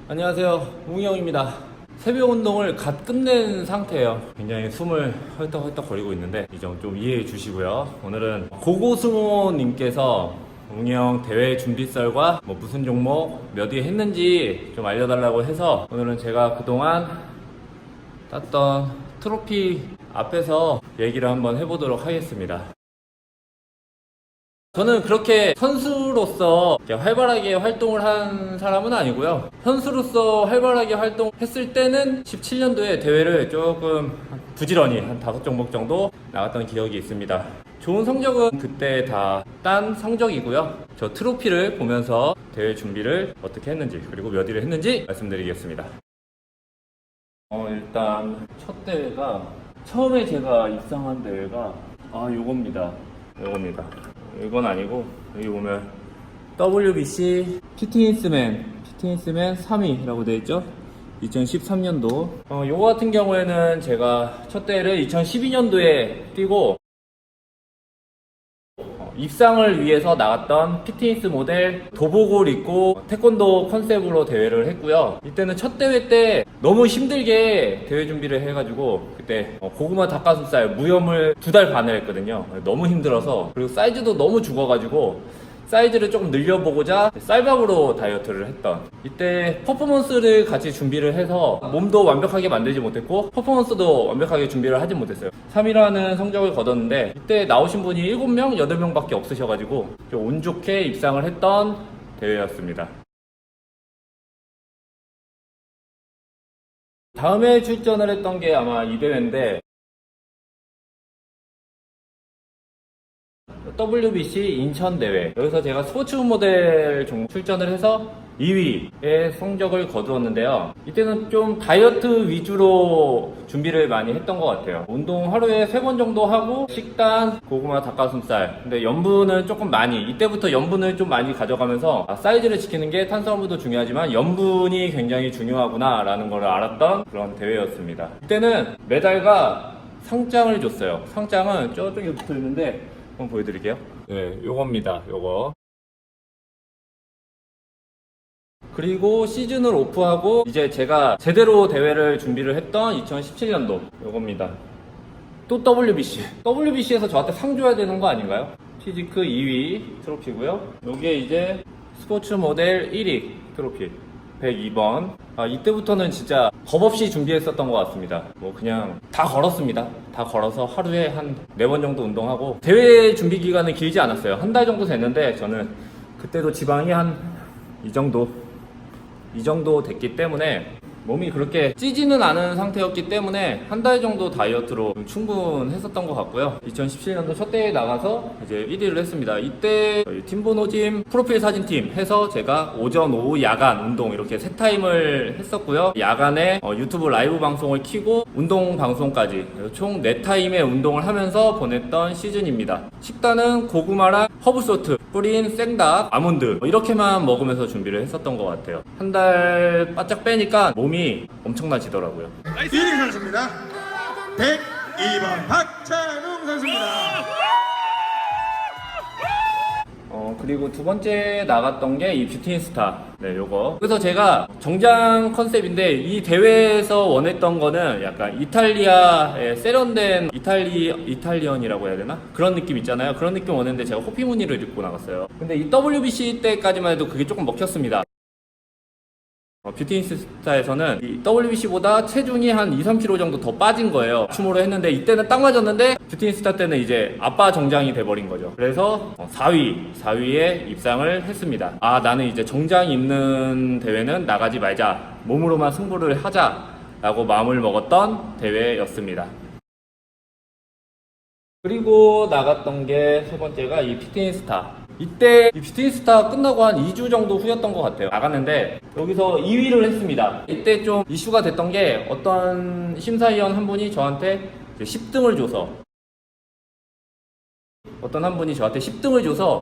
안녕하세요, 웅이 형입니다. 새벽 운동을 갓 끝낸 상태예요. 굉장히 숨을 헐떡헐떡 거리고 있는데 이 점 좀 이해해 주시고요. 오늘은 고고승호님께서 웅이 형 대회 준비썰과 무슨 종목 몇 위 했는지 좀 알려달라고 해서 오늘은 제가 그동안 땄던 트로피 앞에서 얘기를 한번 해보도록 하겠습니다. 저는 그렇게 선수로서 활발하게 활동을 한 사람은 아니고요. 선수로서 활발하게 활동했을 때는 17년도에 대회를 조금 부지런히 한 5종목 정도 나갔던 기억이 있습니다. 좋은 성적은 그때 다 딴 성적이고요. 저 트로피를 보면서 대회 준비를 어떻게 했는지 그리고 몇 위를 했는지 말씀드리겠습니다. 일단 첫 대회가 처음에 제가 입상한 대회가 요겁니다. 이건 아니고 여기 보면 WBC 피트니스맨 3위라고 되어 있죠. 2013년도 요거 같은 경우에는 제가 첫 대회를 2012년도에 뛰고 입상을 위해서 나갔던 피트니스 모델 도복을 입고 태권도 컨셉으로 대회를 했고요. 이때는 첫 대회 때 너무 힘들게 대회 준비를 해가지고 그때 고구마 닭가슴살 무염을 2달 반을 했거든요. 너무 힘들어서, 그리고 사이즈도 너무 죽어가지고 사이즈를 조금 늘려보고자 쌀밥으로 다이어트를 했던, 이때 퍼포먼스를 같이 준비를 해서 몸도 완벽하게 만들지 못했고 퍼포먼스도 완벽하게 준비를 하지 못했어요. 3위라는 성적을 거뒀는데 이때 나오신 분이 7명, 8명 밖에 없으셔가지고 좀 운 좋게 입상을 했던 대회였습니다. 다음에 출전을 했던 게 아마 이 대회인데 WBC 인천 대회, 여기서 제가 스포츠 모델 종목 출전을 해서 2위의 성적을 거두었는데요. 이때는 좀 다이어트 위주로 준비를 많이 했던 것 같아요. 운동 하루에 3번 정도 하고 식단 고구마 닭가슴살, 근데 염분은 조금 많이, 이때부터 염분을 좀 많이 가져가면서 사이즈를 지키는 게 탄수화물도 중요하지만 염분이 굉장히 중요하구나 라는 걸 알았던 그런 대회였습니다. 이때는 메달과 상장을 줬어요. 상장은 저쪽에 붙어 있는데 한번 보여드릴게요. 네, 요겁니다. 요거. 그리고 시즌을 오프하고 이제 제가 제대로 대회를 준비를 했던 2017년도 요겁니다. 또 WBC에서 저한테 상 줘야 되는 거 아닌가요? 피지크 2위 트로피고요. 요게 이제 스포츠 모델 1위 트로피 102번. 이때부터는 진짜 겁 없이 준비했었던 것 같습니다. 그냥 다 걸었습니다. 다 걸어서 하루에 한 4번 정도 운동하고, 대회 준비 기간은 길지 않았어요. 한 달 정도 됐는데 저는 그때도 지방이 한 이 정도 됐기 때문에 몸이 그렇게 찌지는 않은 상태였기 때문에 한 달 정도 다이어트로 충분했었던 것 같고요. 2017년도 첫 대회에 나가서 이제 1위를 했습니다. 이때 팀보노짐 프로필 사진팀 해서 제가 오전, 오후, 야간 운동 이렇게 3타임을 했었고요. 야간에 유튜브 라이브 방송을 키고 운동 방송까지 총 4타임의 운동을 하면서 보냈던 시즌입니다. 식단은 고구마랑 허브소트 뿌린 생닭, 아몬드 이렇게만 먹으면서 준비를 했었던 것 같아요. 한 달 바짝 빼니까 몸이 엄청나지더라고요. 1위 선수입니다. 102번 박찬웅 선수입니다. 그리고 두 번째 나갔던 게 이 뷰티인스타. 네, 요거. 그래서 제가 정장 컨셉인데 이 대회에서 원했던 거는 약간 이탈리아에 세련된 이탈리언이라고 해야 되나? 그런 느낌 있잖아요. 그런 느낌 원했는데 제가 호피 무늬를 입고 나갔어요. 근데 이 WBC 때까지만 해도 그게 조금 먹혔습니다. 뷰티인스타에서는 이 WBC보다 체중이 한 2-3kg 정도 더 빠진 거예요. 춤으로 했는데 이때는 딱 맞았는데 뷰티인스타 때는 이제 아빠 정장이 돼버린 거죠. 그래서 4위에 입상을 했습니다. 나는 이제 정장 입는 대회는 나가지 말자, 몸으로만 승부를 하자 라고 마음을 먹었던 대회였습니다. 그리고 나갔던 게 세 번째가 이 뷰티인스타. 이때 이 뷰티인스타 끝나고 한 2주 정도 후였던 것 같아요. 나갔는데 여기서 2위를 했습니다. 이때 좀 이슈가 됐던 게 어떤 심사위원 한 분이 저한테 10등을 줘서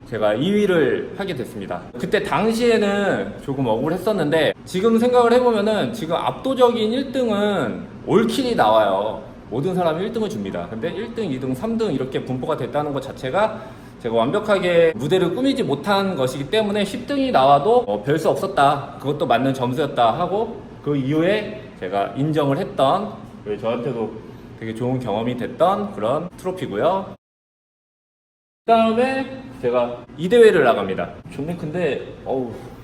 제가 2위를 하게 됐습니다. 그때 당시에는 조금 억울했었는데 지금 생각을 해보면은 지금 압도적인 1등은 올킬이 나와요. 모든 사람이 1등을 줍니다. 근데 1등, 2등, 3등 이렇게 분포가 됐다는 것 자체가 제가 완벽하게 무대를 꾸미지 못한 것이기 때문에 10등이 나와도 별 수 없었다, 그것도 맞는 점수였다 하고, 그 이후에 제가 인정을 했던, 그리고 저한테도 되게 좋은 경험이 됐던 그런 트로피고요. 그 다음에 제가 이 대회를 나갑니다. 존나 큰데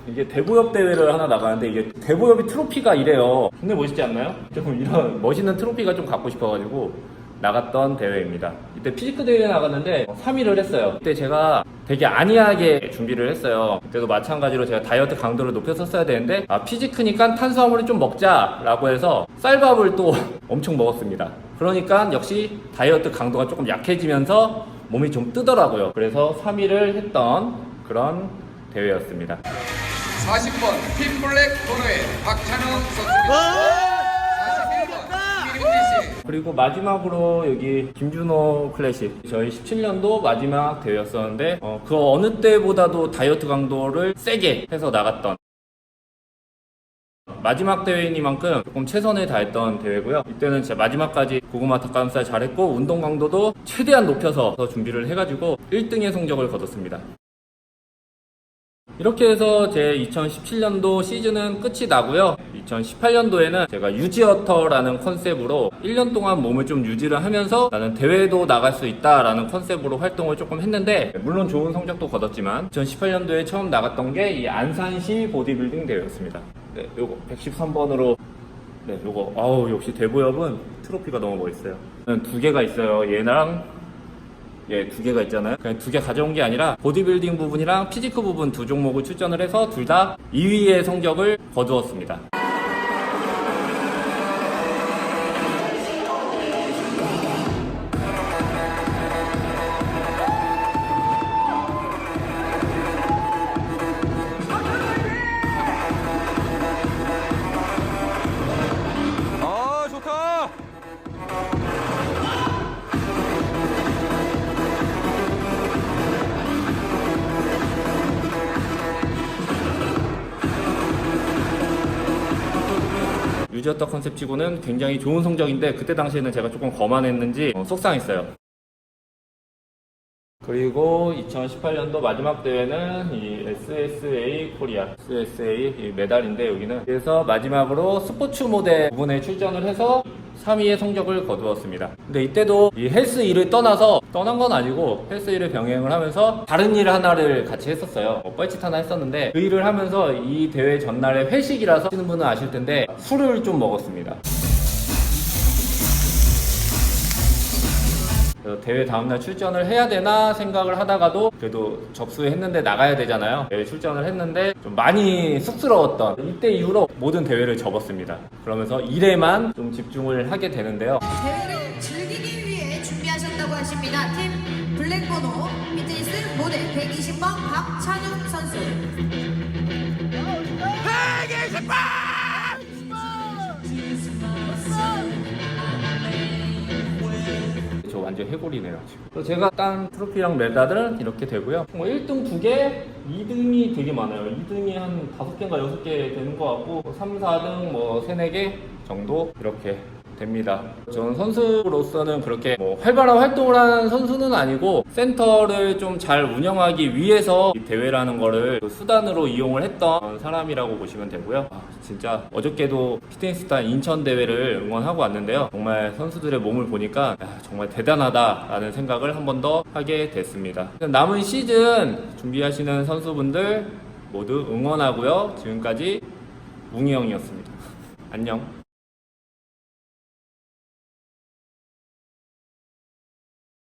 이게 대보엽 대회를 하나 나가는데, 이게 대보엽이 트로피가 이래요. 존나 멋있지 않나요? 좀 이런 멋있는 트로피가 좀 갖고 싶어가지고 나갔던 대회입니다. 이때 피지크 대회에 나갔는데 3위를 했어요. 그때 제가 되게 안이하게 준비를 했어요. 그때도 마찬가지로 제가 다이어트 강도를 높였었어야 되는데, 피지크니까 탄수화물을 좀 먹자라고 해서 쌀밥을 또 엄청 먹었습니다. 그러니까 역시 다이어트 강도가 조금 약해지면서 몸이 좀 뜨더라고요. 그래서 3위를 했던 그런 대회였습니다. 40번 팀블랙 코너의 박찬웅 선수입니다. 41번 김민희 씨. 그리고 마지막으로 여기 김준호 클래식, 저희 17년도 마지막 대회였었는데 그 어느 때보다도 다이어트 강도를 세게 해서 나갔던 마지막 대회이니만큼 조금 최선을 다했던 대회고요. 이때는 진짜 마지막까지 고구마 닭가슴살 잘했고, 운동 강도도 최대한 높여서 준비를 해가지고 1등의 성적을 거뒀습니다. 이렇게 해서 제 2017년도 시즌은 끝이 나고요. 2018년도에는 제가 유지어터라는 컨셉으로 1년 동안 몸을 좀 유지를 하면서 나는 대회도 나갈 수 있다라는 컨셉으로 활동을 조금 했는데, 물론 좋은 성적도 거뒀지만 2018년도에 처음 나갔던 게 이 안산시 보디빌딩 대회였습니다. 네, 요거 113번으로 네, 요거 역시 대보엽은 트로피가 너무 멋있어요. 두 개가 있어요. 얘랑 두 개가 있잖아요. 그냥 두 개 가져온 게 아니라 보디빌딩 부분이랑 피지크 부분 두 종목을 출전을 해서 둘 다 2위의 성적을 거두었습니다. 좋다. 유지어터 컨셉 치고는 굉장히 좋은 성적인데, 그때 당시에는 제가 조금 거만했는지 속상했어요. 그리고 2018년도 마지막 대회는 이 SSA 코리아, SSA 이 메달인데, 여기는 그래서 마지막으로 스포츠 모델 부분에 출전을 해서 3위의 성적을 거두었습니다. 근데 이때도 이 헬스 일을 떠난 건 아니고 헬스 일을 병행을 하면서 다른 일 하나를 같이 했었어요. 뻘짓 하나 했었는데, 그 일을 하면서 이 대회 전날에 회식이라서 하시는 분은 아실 텐데 술을 좀 먹었습니다. 그래서 대회 다음날 출전을 해야 되나 생각을 하다가도 그래도 접수했는데 나가야 되잖아요. 대회 출전을 했는데 좀 많이 쑥스러웠던, 이때 이후로 모든 대회를 접었습니다. 그러면서 일에만 좀 집중을 하게 되는데요. 대회를 즐기기 위해 준비하셨다고 하십니다. 팀 블랙번호 피트니스 모델 120번 박찬웅 선수. 120번! 저 완전 해골이네요 지금. 그래서 제가 딴 트로피랑 메달은 이렇게 되고요. 1등 2개, 2등이 되게 많아요. 2등이 한 5개인가 6개 되는 것 같고, 3, 4등 3, 4개 정도 이렇게 됩니다. 저는 선수로서는 그렇게 활발한 활동을 하는 선수는 아니고, 센터를 좀 잘 운영하기 위해서 이 대회라는 거를 수단으로 이용을 했던 사람이라고 보시면 되고요. 진짜 어저께도 피트니스단 인천 대회를 응원하고 왔는데요. 정말 선수들의 몸을 보니까 정말 대단하다라는 생각을 한 번 더 하게 됐습니다. 남은 시즌 준비하시는 선수분들 모두 응원하고요. 지금까지 웅이 형이었습니다. 안녕.